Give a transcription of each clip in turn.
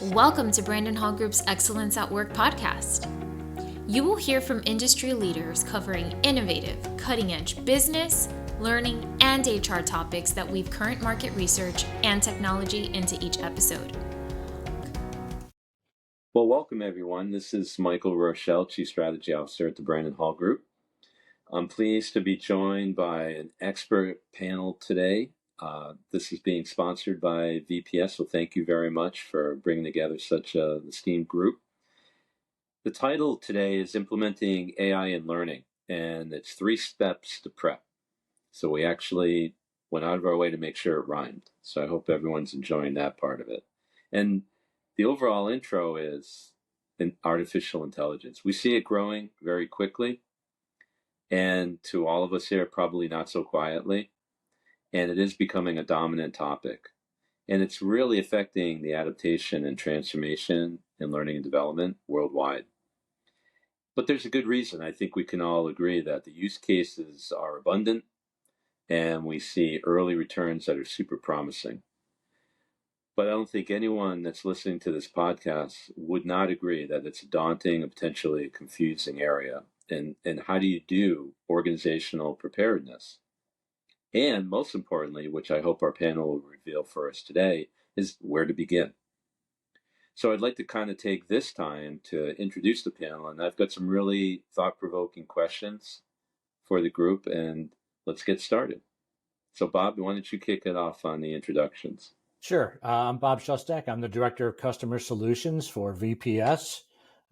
Welcome to Brandon Hall Group's Excellence at Work podcast. You will hear from industry leaders covering innovative, cutting-edge business, learning, and HR topics that weave current market research and technology into each episode. Well, welcome everyone. This is Michael Rochelle, Chief Strategy Officer at the Brandon Hall Group. I'm pleased to be joined by an expert panel today. This is being sponsored by VPS, so thank you very much for bringing together such an esteemed group. The title today is Implementing AI in Learning, and it's 3 steps to prep. So we actually went out of our way to make sure it rhymed. So I hope everyone's enjoying that part of it. And the overall intro is artificial intelligence. We see it growing very quickly, and to all of us here, probably not so quietly. And it is becoming a dominant topic. And it's really affecting the adaptation and transformation in learning and development worldwide. But there's a good reason. I think we can all agree that the use cases are abundant, and we see early returns that are super promising. But I don't think anyone that's listening to this podcast would not agree that it's a daunting and potentially confusing area. And how do you do organizational preparedness? And most importantly, which I hope our panel will reveal for us today, is where to begin. So I'd like to kind of take this time to introduce the panel, and I've got some really thought-provoking questions for the group, and let's get started. So Bob, why don't you kick it off on the introductions? Sure. I'm Bob Szostak. I'm the Director of Customer Solutions for VPS.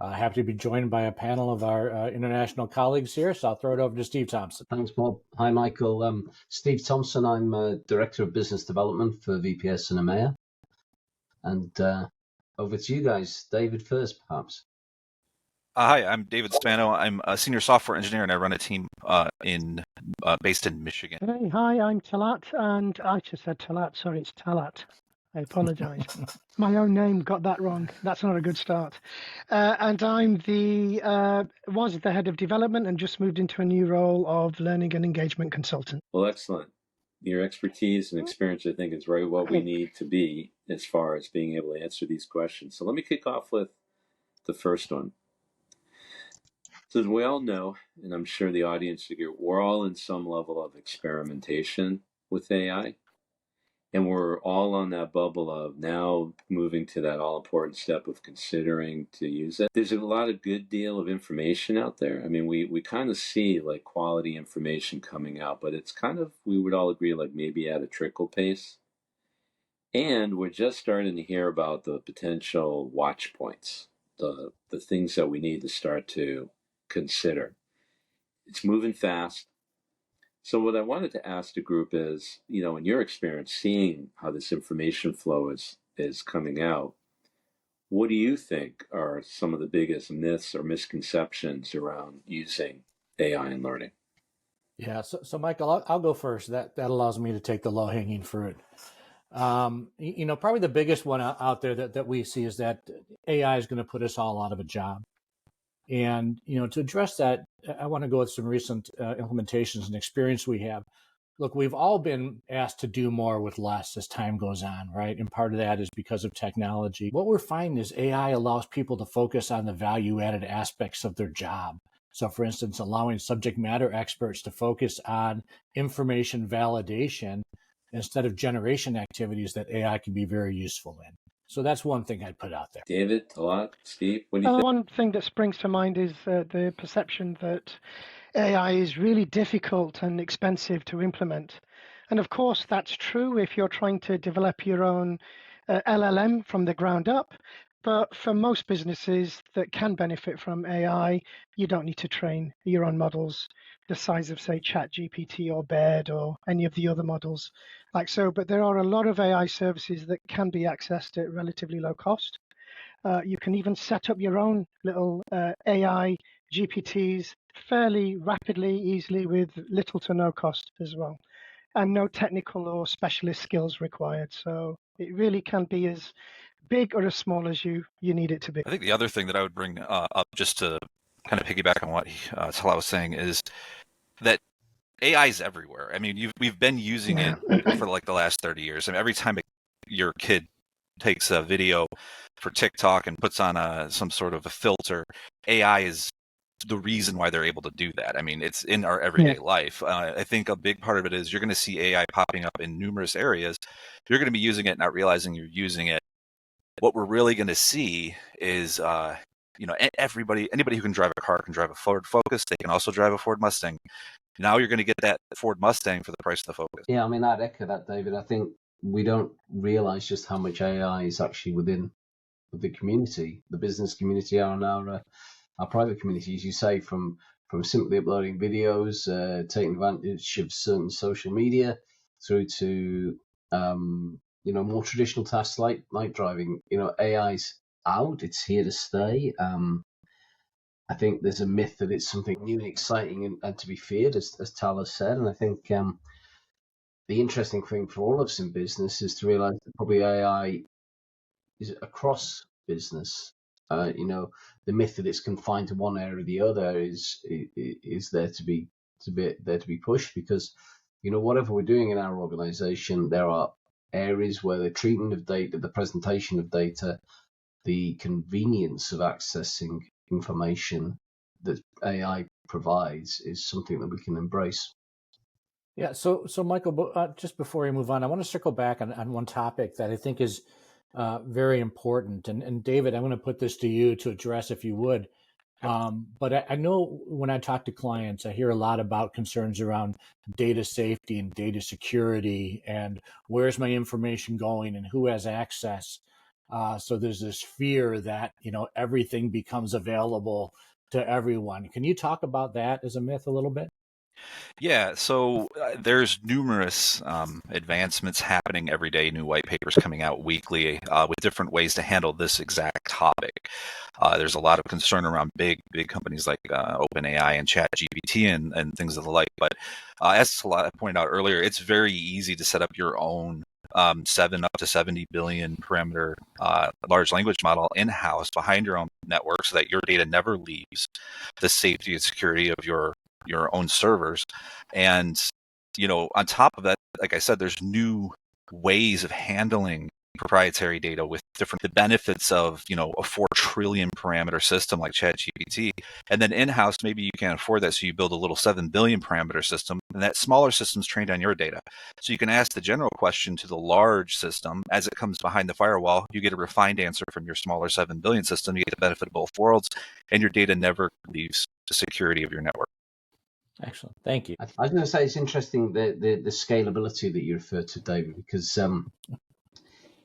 Happy to be joined by a panel of our international colleagues here, so I'll throw it over to Steve Thompson. Thanks, Bob. Hi, Michael. Steve Thompson. I'm Director of Business Development for VPS and EMEA. And over to you guys. David first, perhaps. Hi, I'm David Spano. I'm a senior software engineer, and I run a team based in Michigan. Hey, hi, I'm Talat, and I just said Talat. Sorry, it's Talat. I apologize. My own name got that wrong. That's not a good start. And I'm was the head of development and just moved into a new role of learning and engagement consultant. Well, excellent. Your expertise and experience, I think, is right what we need to be as far as being able to answer these questions. So let me kick off with the first one. So as we all know, and I'm sure the audience here, we're all in some level of experimentation with AI. And we're all on that bubble of now moving to that all-important step of considering to use it. There's a lot of good deal of information out there. I mean, we kind of see like quality information coming out, but it's kind of, we would all agree, like maybe at a trickle pace. And we're just starting to hear about the potential watch points, the things that we need to start to consider. It's moving fast. So what I wanted to ask the group is, in your experience, seeing how this information flow is coming out, what do you think are some of the biggest myths or misconceptions around using AI in learning? Yeah, so Michael, I'll go first. That allows me to take the low-hanging fruit. Probably the biggest one out there that we see is that AI is going to put us all out of a job. And, to address that, I want to go with some recent implementations and experience we have. Look, we've all been asked to do more with less as time goes on, right? And part of that is because of technology. What we're finding is AI allows people to focus on the value-added aspects of their job. So, for instance, allowing subject matter experts to focus on information validation instead of generation activities that AI can be very useful in. So that's one thing I'd put out there. David, Talat, Steve, what do you think? One thing that springs to mind is the perception that AI is really difficult and expensive to implement. And of course, that's true if you're trying to develop your own LLM from the ground up. But for most businesses that can benefit from AI, you don't need to train your own models the size of, say, ChatGPT or Baird or any of the other models like so. But there are a lot of AI services that can be accessed at relatively low cost. You can even set up your own little AI GPTs fairly rapidly, easily, with little to no cost as well, and no technical or specialist skills required. So it really can be as big or as small as you need it to be. I think the other thing that I would bring up, just to kind of piggyback on what Talat was saying, is that AI is everywhere. I mean, we've been using it for like the last 30 years. I mean, every time your kid takes a video for TikTok and puts on some sort of a filter, AI is the reason why they're able to do that. I mean, it's in our everyday life. I think a big part of it is you're going to see AI popping up in numerous areas. You're going to be using it, not realizing you're using it. What we're really going to see is, anybody who can drive a car can drive a Ford Focus. They can also drive a Ford Mustang. Now you're going to get that Ford Mustang for the price of the Focus. Yeah, I mean, I'd echo that, David. I think we don't realize just how much AI is actually within the community, the business community, and our private community, as you say, from simply uploading videos, taking advantage of certain social media, through to more traditional tasks like driving. AI's out; it's here to stay. I think there's a myth that it's something new and exciting and to be feared, as Talat said. And I think the interesting thing for all of us in business is to realize that probably AI is across business. The myth that it's confined to one area or the other is there to be pushed, because whatever we're doing in our organization, there are areas where the treatment of data, the presentation of data, the convenience of accessing information that AI provides is something that we can embrace. Yeah. So Michael, just before we move on, I want to circle back on one topic that I think is very important. And David, I'm going to put this to you to address, if you would. But I know when I talk to clients, I hear a lot about concerns around data safety and data security, and where's my information going and who has access. So there's this fear that everything becomes available to everyone. Can you talk about that as a myth a little bit? Yeah, so there's numerous advancements happening every day, new white papers coming out weekly with different ways to handle this exact topic. There's a lot of concern around big companies like OpenAI and ChatGPT and things of the like. But as Talat pointed out earlier, it's very easy to set up your own 7 up to 70 billion parameter large language model in-house behind your own network so that your data never leaves the safety and security of your own servers. And on top of that, like I said, there's new ways of handling proprietary data with the benefits of a 4 trillion parameter system like ChatGPT. And then in-house, maybe you can't afford that, so you build a little 7 billion parameter system, and that smaller system's trained on your data. So you can ask the general question to the large system. As it comes behind the firewall, you get a refined answer from your smaller 7 billion system. You get the benefit of both worlds, and your data never leaves the security of your network. Excellent. Thank you. I was going to say, it's interesting the scalability that you refer to, David, because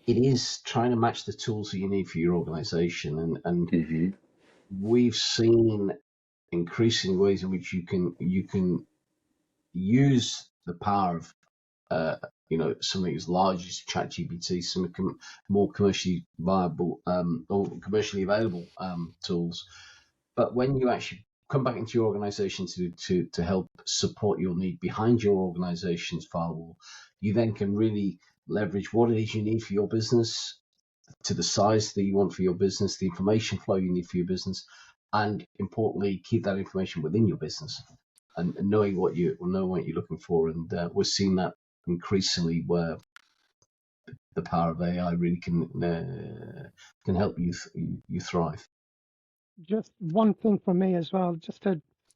it is trying to match the tools that you need for your organization. And we've seen increasing ways in which you can use the power of something as large as ChatGPT, some more commercially viable or commercially available tools. But when you actually come back into your organization to help support your need behind your organization's firewall, you then can really leverage what it is you need for your business, to the size that you want for your business, the information flow you need for your business, and importantly, keep that information within your business and knowing what you're looking for. And we're seeing that increasingly, where the power of AI really can help you thrive. Just one thing from me as well,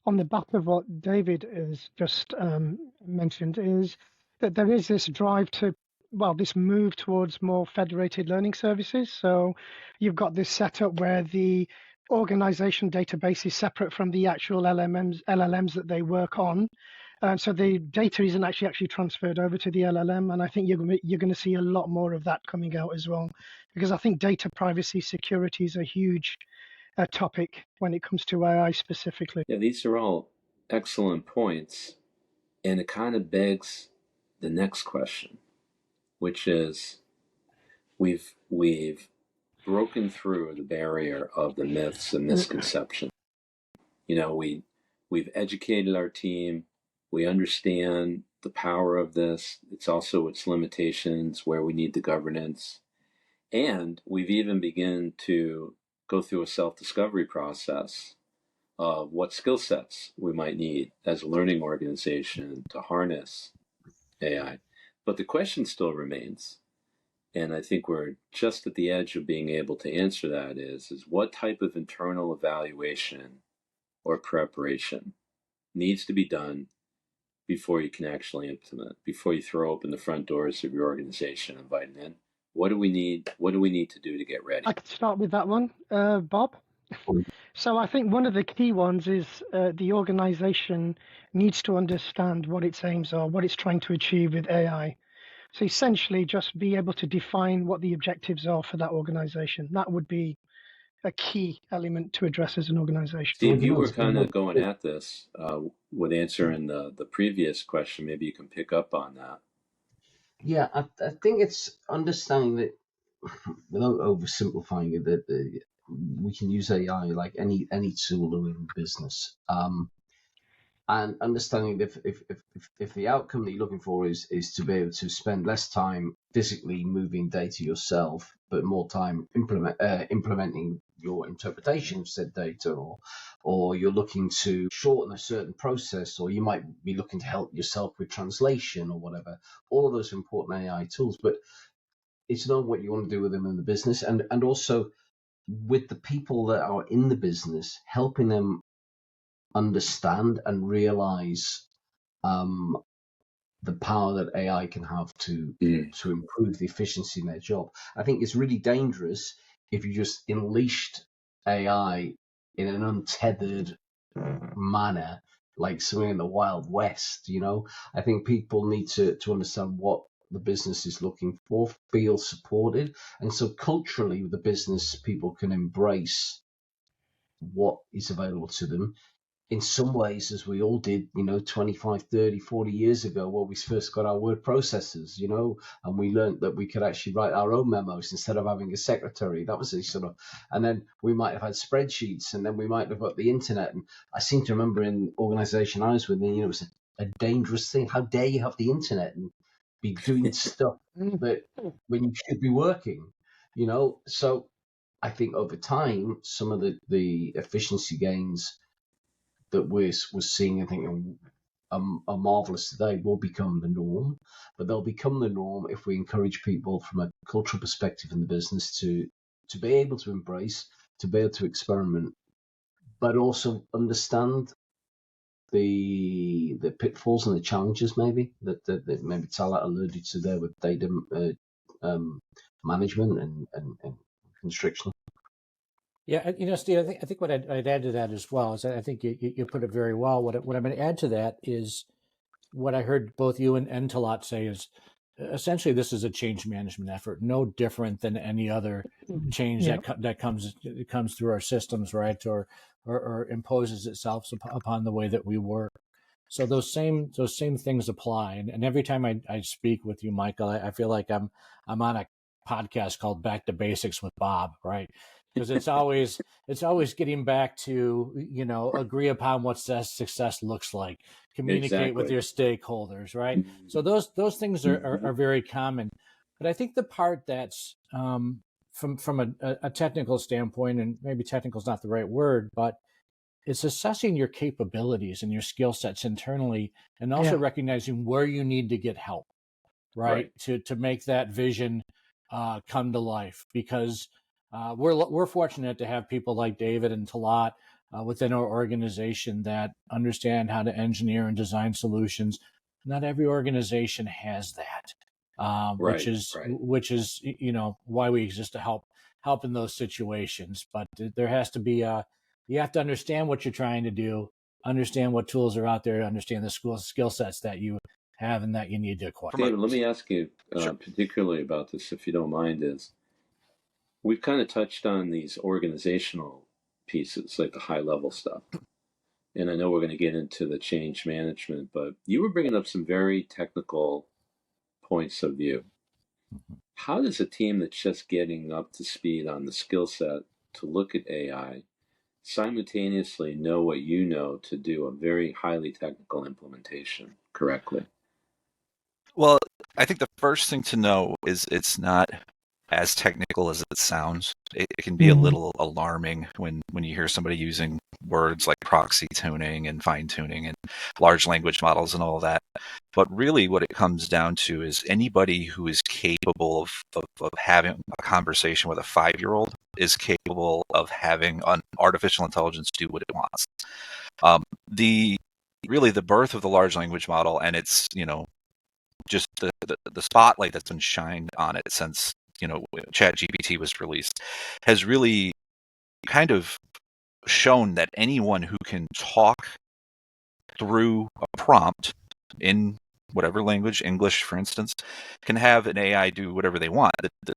on the back of what David has just mentioned, is that there is this drive this move towards more federated learning services. So you've got this setup where the organization database is separate from the actual LLMs that they work on. So the data isn't actually transferred over to the LLM, and I think you're going to see a lot more of that coming out as well, because I think data privacy security is a huge topic when it comes to AI specifically. Yeah, these are all excellent points, and it kind of begs the next question, which is we've broken through the barrier of the myths and misconceptions. We've educated our team. We understand the power of this. It's also its limitations, where we need the governance. And we've even begun to go through a self-discovery process of what skill sets we might need as a learning organization to harness AI. But the question still remains, and I think we're just at the edge of being able to answer that, is what type of internal evaluation or preparation needs to be done before you can actually implement, before you throw open the front doors of your organization and invite them in? What do we need? What do we need to do to get ready? I could start with that one, Bob. So I think one of the key ones is the organization needs to understand what its aims are, what it's trying to achieve with AI. So essentially, just be able to define what the objectives are for that organization. That would be a key element to address as an organization. Steve, you were kind of going at this with answering the previous question. Maybe you can pick up on that. Yeah, I think it's understanding that, without oversimplifying it, that we can use AI like any tool in business. And understanding if the outcome that you're looking for is to be able to spend less time physically moving data yourself, but more time implementing your interpretation of said data, or you're looking to shorten a certain process, or you might be looking to help yourself with translation or whatever. All of those are important AI tools, but it's not what you want to do with them in the business, and also with the people that are in the business, helping them understand and realize the power that AI can have to improve the efficiency in their job. I think it's really dangerous if you just unleashed AI in an untethered manner, like something in the Wild West. I think people need to understand what the business is looking for, feel supported, and so culturally, with the business, people can embrace what is available to them. In some ways, as we all did, 25, 30, 40 years ago, when we first got our word processors, and we learned that we could actually write our own memos instead of having a secretary. That was a sort of, and then we might have had spreadsheets, and then we might have got the internet. And I seem to remember in the organization I was with, it was a dangerous thing. How dare you have the internet and be doing stuff that when you should be working, So I think over time, some of the efficiency gains that we're seeing and thinking are marvelous today will become the norm, but they'll become the norm if we encourage people from a cultural perspective in the business to be able to embrace, to be able to experiment, but also understand the pitfalls and the challenges maybe that maybe Talat alluded to there with data management and constriction. Yeah, Steve, I think what I'd add to that as well is I think you put it very well. What I'm going to add to that is what I heard both you and Talat say is essentially this is a change management effort, no different than any other change that comes through our systems, right, or imposes itself upon the way that we work. So those same things apply, and every time I speak with you, Michael, I feel like I'm on a podcast called Back to Basics with Bob, right? Because it's always getting back to agree upon what success looks like, communicate with your stakeholders, right? Mm-hmm. So those things are very common, but I think the part that's from a technical standpoint, and maybe technical is not the right word, but it's assessing your capabilities and your skill sets internally, and also recognizing where you need to get help, right? To make that vision come to life, because we're fortunate to have people like David and Talat within our organization that understand how to engineer and design solutions. Not every organization has that, which is why we exist, to help in those situations. But there has to be you have to understand what you're trying to do, understand what tools are out there, understand the skill sets that you have and that you need to acquire. David, let me ask you particularly about this, if you don't mind, is we've kind of touched on these organizational pieces, like the high level stuff. And I know we're going to get into the change management, but you were bringing up some very technical points of view. Mm-hmm. How does a team that's just getting up to speed on the skill set to look at AI simultaneously know what you know to do a very highly technical implementation correctly? Well, I think the first thing to know is it's not as technical as it sounds. It can be a little alarming when you hear somebody using words like proxy tuning and fine tuning and large language models and all that. But really what it comes down to is anybody who is capable of having a conversation with a 5-year-old is capable of having an artificial intelligence do what it wants. The birth of the large language model, and it's, just the spotlight that's been shined on it since, ChatGPT was released, has really kind of shown that anyone who can talk through a prompt in whatever language, English, for instance, can have an AI do whatever they want.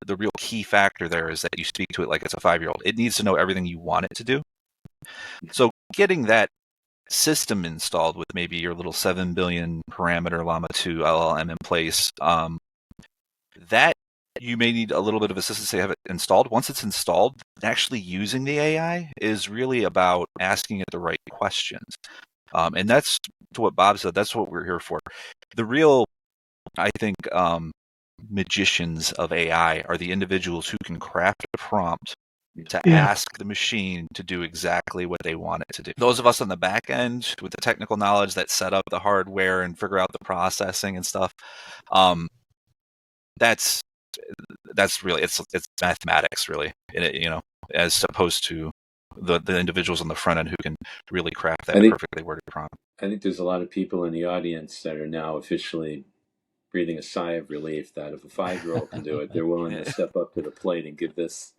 The real key factor there is that you speak to it like it's a 5-year-old. It needs to know everything you want it to do. So getting that system installed with maybe your little 7 billion parameter Llama 2 LLM in place, that you may need a little bit of assistance to have it installed. Once it's installed, actually using the AI is really about asking it the right questions. And that's, to what Bob said, that's what we're here for. The real, I think, magicians of AI are the individuals who can craft a prompt to ask the machine to do exactly what they want it to do. Those of us on the back end with the technical knowledge that set up the hardware and figure out the processing and stuff, that's really, it's mathematics, really, as opposed to the individuals on the front end who can really craft that perfectly worded prompt. I think there's a lot of people in the audience that are now officially breathing a sigh of relief that if a 5-year-old can do it, they're willing to step up to the plate and give this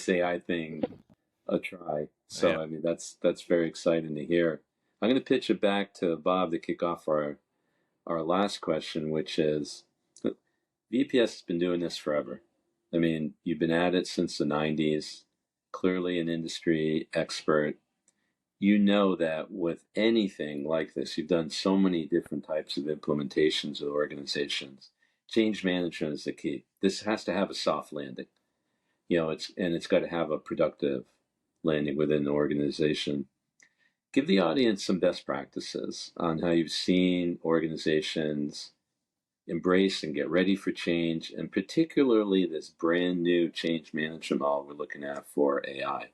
AI thing a try. So I mean, that's very exciting to hear. I'm going to pitch it back to Bob to kick off our last question, which is, VPS has been doing this forever. I mean, you've been at it since the 90s, clearly an industry expert. You know that with anything like this, you've done so many different types of implementations with organizations. Change management is the key. This has to have a soft landing. It's got to have a productive landing within the organization. Give the audience some best practices on how you've seen organizations embrace and get ready for change, and particularly this brand new change management model we're looking at for AI.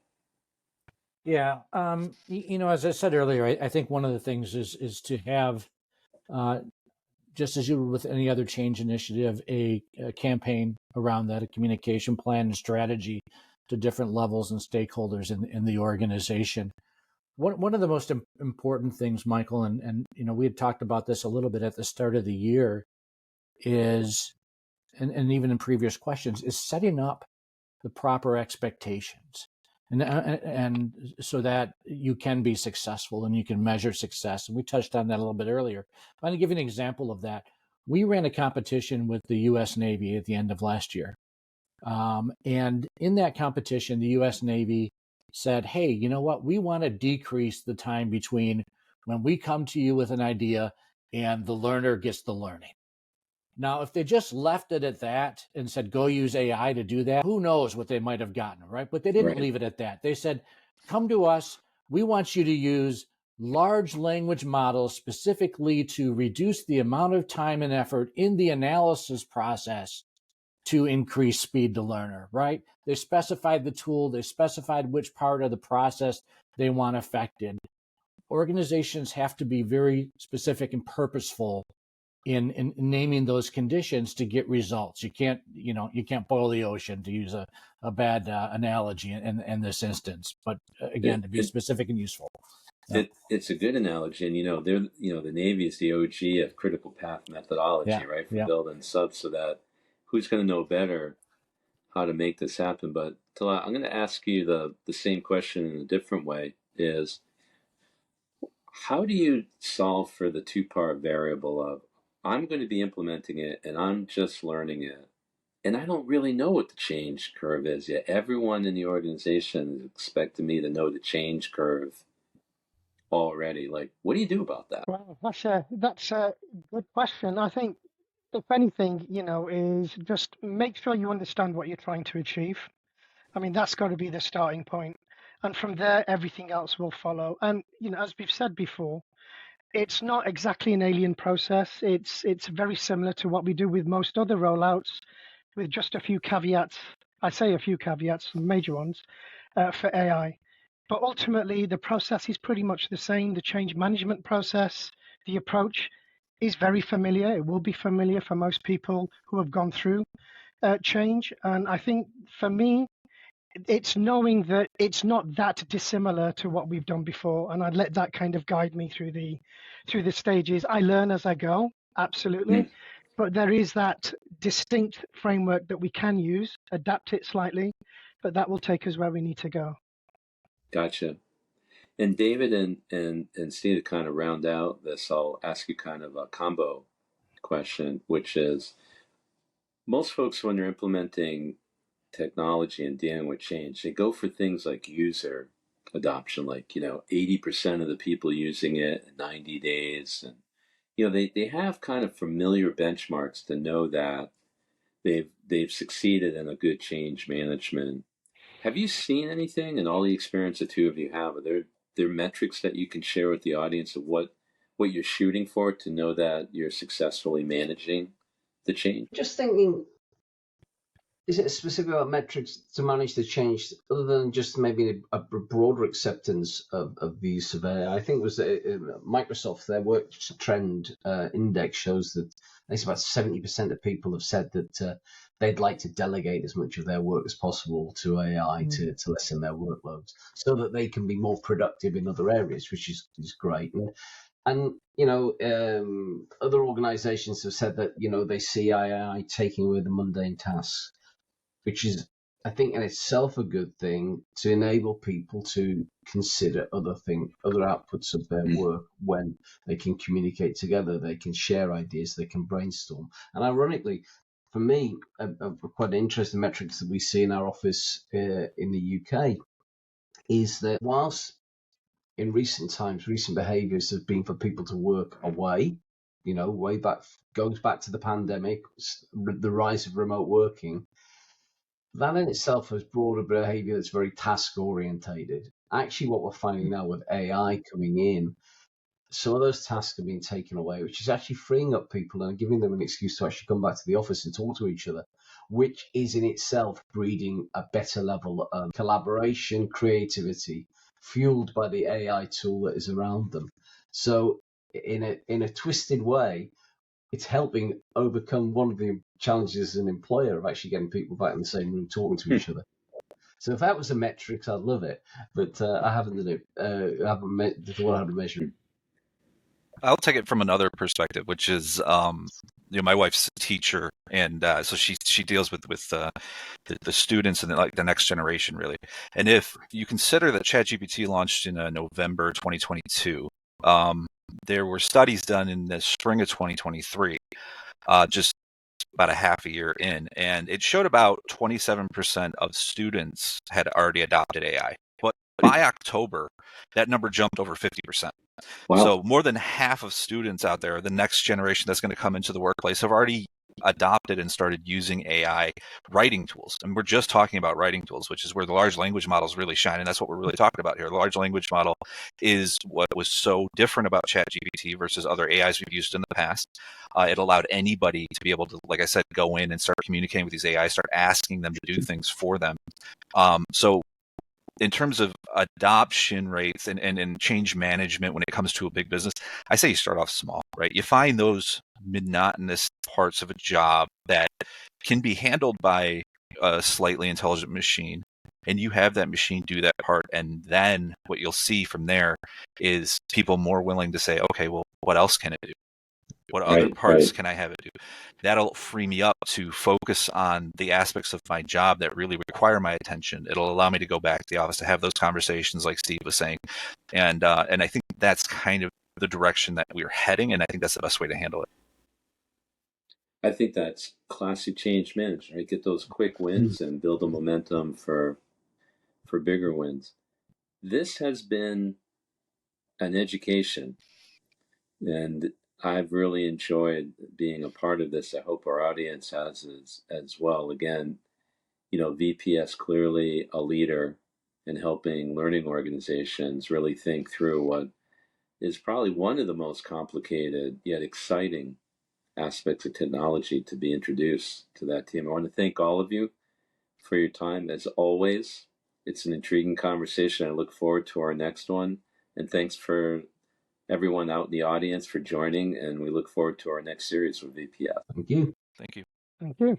Yeah, as I said earlier, I think one of the things is to have, just as you would with any other change initiative, a campaign around that, a communication plan and strategy to different levels and stakeholders in the organization. One of the most important things, Michael, and we had talked about this a little bit at the start of the year, is, and even in previous questions, is setting up the proper expectations. And so that you can be successful and you can measure success. And we touched on that a little bit earlier. I'm going to give you an example of that. We ran a competition with the U.S. Navy at the end of last year. And in that competition, the U.S. Navy said, hey, you know what? We want to decrease the time between when we come to you with an idea and the learner gets the learning. Now, if they just left it at that and said, go use AI to do that, who knows what they might have gotten, right? But they didn't leave it at that. They said, come to us. We want you to use large language models specifically to reduce the amount of time and effort in the analysis process to increase speed to learner, right? They specified the tool. They specified which part of the process they want affected. Organizations have to be very specific and purposeful in naming those conditions to get results. You can't boil the ocean, to use a bad analogy in this instance, but again, to be specific and useful. It's a good analogy, and the Navy is the OG of critical path methodology, right? For building subs, so that who's going to know better how to make this happen? But Talat, I'm going to ask you the same question in a different way: is how do you solve for the two-part variable of I'm going to be implementing it and I'm just learning it, and I don't really know what the change curve is yet. Everyone in the organization is expecting me to know the change curve already. Like, what do you do about that? Well, that's a good question. I think, if anything, is just make sure you understand what you're trying to achieve. I mean, that's got to be the starting point. And from there, everything else will follow. And, as we've said before, it's not exactly an alien process. It's very similar to what we do with most other rollouts. with just a few caveats. I say a few caveats, some major ones, for AI. But ultimately, the process is pretty much the same. The change management process, the approach is very familiar. It will be familiar for most people who have gone through change. And I think for me, it's knowing that it's not that dissimilar to what we've done before, and I'd let that kind of guide me through the stages. I learn as I go, absolutely, but there is that distinct framework that we can use, adapt it slightly, but that will take us where we need to go. Gotcha. And David and Steve, to kind of round out this, I'll ask you kind of a combo question, which is most folks, when they're implementing technology and dealing with change, they go for things like user adoption, like, 80% of the people using it in 90 days. And, they have kind of familiar benchmarks to know that they've succeeded in a good change management. Have you seen anything in all the experience the two of you have? Are there metrics that you can share with the audience of what you're shooting for to know that you're successfully managing the change? Just thinking, is it specific about metrics to manage the change, other than just maybe a broader acceptance of the use of AI? I think it was Microsoft, their work trend index shows that I think about 70% of people have said that they'd like to delegate as much of their work as possible to AI to lessen their workloads so that they can be more productive in other areas, which is great. And other organizations have said that, they see AI taking away the mundane tasks, which is, I think, in itself a good thing to enable people to consider other outputs of their work when they can communicate together, they can share ideas, they can brainstorm. And ironically, for me, quite an interesting metrics that we see in our office in the UK is that whilst in recent times, recent behaviours have been for people to work away, way back, goes back to the pandemic, the rise of remote working. That in itself has brought a behavior that's very task orientated. Actually, what we're finding now with AI coming in, some of those tasks are being taken away, which is actually freeing up people and giving them an excuse to actually come back to the office and talk to each other, which is in itself breeding a better level of collaboration, creativity, fueled by the AI tool that is around them. So in a twisted way, it's helping overcome one of the challenges as an employer of actually getting people back in the same room talking to each other. So if that was a metric, I'd love it, but I haven't done it. I haven't thought how to measure it. I'll take it from another perspective, which is, my wife's a teacher, and so she deals with the students and the next generation, really. And if you consider that ChatGPT launched in November 2022, there were studies done in the spring of 2023, just about a half a year in, and it showed about 27% of students had already adopted AI. But by October, that number jumped over 50%. Wow. So more than half of students out there, the next generation that's going to come into the workplace, have already adopted and started using AI writing tools. And we're just talking about writing tools, which is where the large language models really shine. And that's what we're really talking about here. The large language model is what was so different about ChatGPT versus other AIs we've used in the past. It allowed anybody to be able to, like I said, go in and start communicating with these AIs, start asking them to do things for them. So in terms of adoption rates and change management when it comes to a big business, I say you start off small, right? You find those monotonous parts of a job that can be handled by a slightly intelligent machine, and you have that machine do that part. And then what you'll see from there is people more willing to say, okay, well, what else can it do? What other parts can I have it do? That'll free me up to focus on the aspects of my job that really require my attention. It'll allow me to go back to the office to have those conversations like Steve was saying. And I think that's kind of the direction that we're heading, and I think that's the best way to handle it. I think that's classic change management, right? Get those quick wins and build a momentum for bigger wins. This has been an education, and I've really enjoyed being a part of this. I hope our audience has as well. Again, VPS clearly a leader in helping learning organizations really think through what is probably one of the most complicated yet exciting aspects of technology to be introduced to that team. I want to thank all of you for your time, as always. It's an intriguing conversation. I look forward to our next one. And thanks for everyone out in the audience for joining. And we look forward to our next series with VPF. Thank you. Thank you. Thank you.